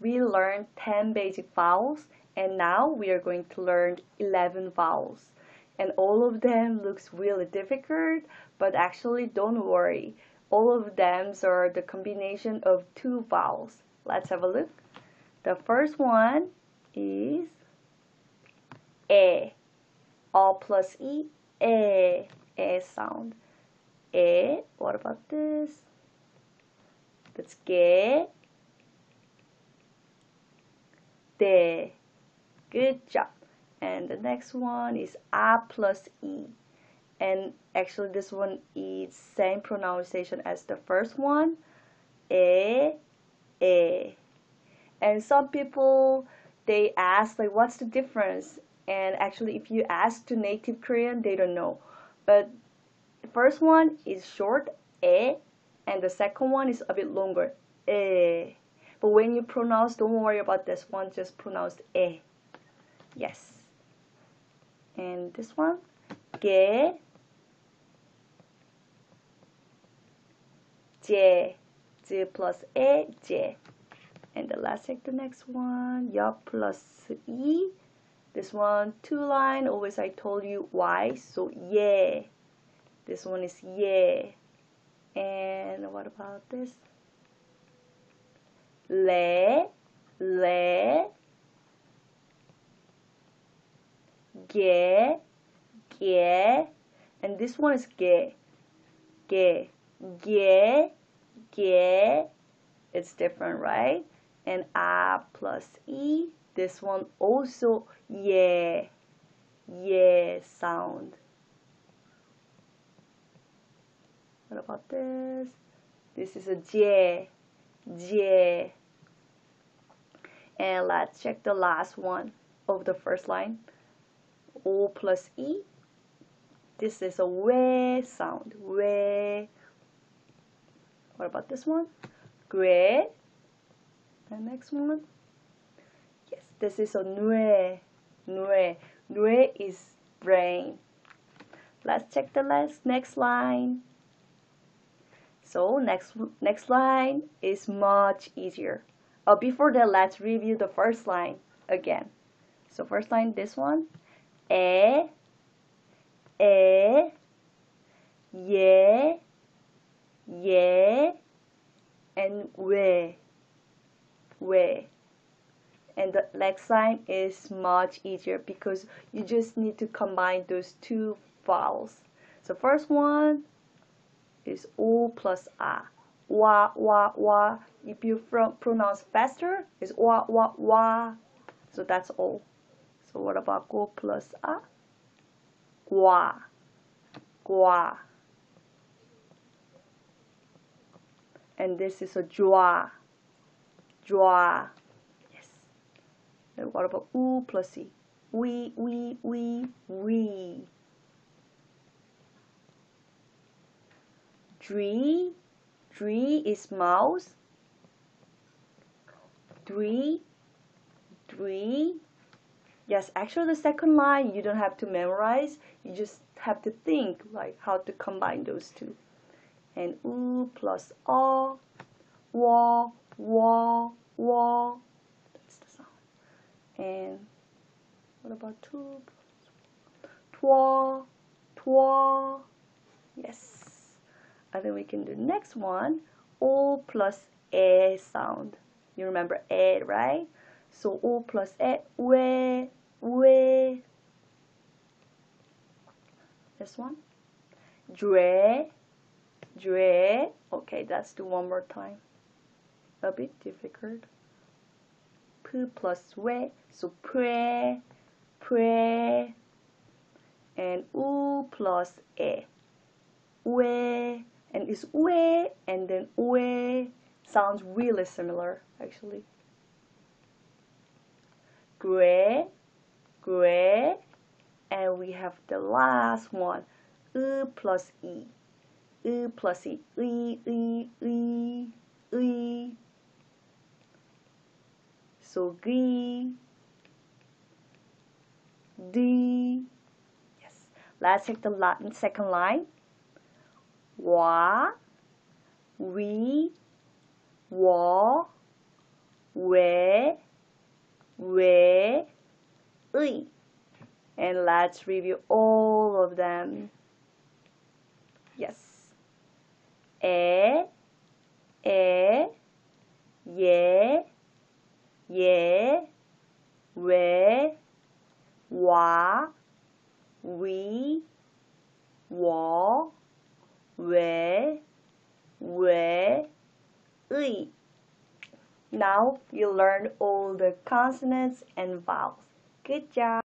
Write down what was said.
we learned 10 basic vowels, and now we are going to learn 11 vowels. And all of them looks really difficult, but actually don't worry. All of them are the combination of two vowels. Let's have a look. The first one is A. A plus E, A sound. A. What about this? That's ge, de. Good job. And the next one is A plus E. And actually this one is same pronunciation as the first one. E. And some people, they ask like, what's the difference? And actually if you ask to native Korean, they don't know. But the first one is short, E, and the second one is a bit longer, E. But when you pronounce, don't worry about this one, just pronounce E. Yes. And this one, ge, je, j plus e, je. And the last check the next one, ya plus e. This one, two line, always I told you why, so yeah. This one is yeah. And what about this? Le, ge, and this one is ge. It's different, right? And a plus e, this one also yeah sound. What about this? This is a j. And let's check the last one of the first line. O plus e. This is a we sound. We. What about this one? Gre. The next one. Yes, this is a nue. Nue is brain. Let's check the next line. So next line is much easier. Before that, let's review the first line again. So first line, this one, ye, and we. And the next line is much easier because you just need to combine those two vowels. So first one is O plus A. Wa. If you pronounce faster, it's wa. So that's all. So what about go plus A? Gua. And this is a jua. Yes. And what about U plus E? We. Dree is mouse. Dree. Yes, actually the second line you don't have to memorize. You just have to think like how to combine those two. And U plus O. Wa. That's the sound. And what about two? Twa. Yes. I think we can do the next one. O plus E sound. You remember E, right? So O plus E, we. This one. Dre. Okay, let's do one more time. A bit difficult. P plus we. So pre. And U plus E. We. And it's we and then we sounds really similar actually. Gray, and we have the last one, plus e, e. So g, d. Yes. Let's take the second line. Wa, we, wa, 왜, 왜, 의. And let's review all of them. Yes. 에, 예, 예, 왜, 와, 위, 워, 왜, 의. Now you learned all the consonants and vowels. Good job!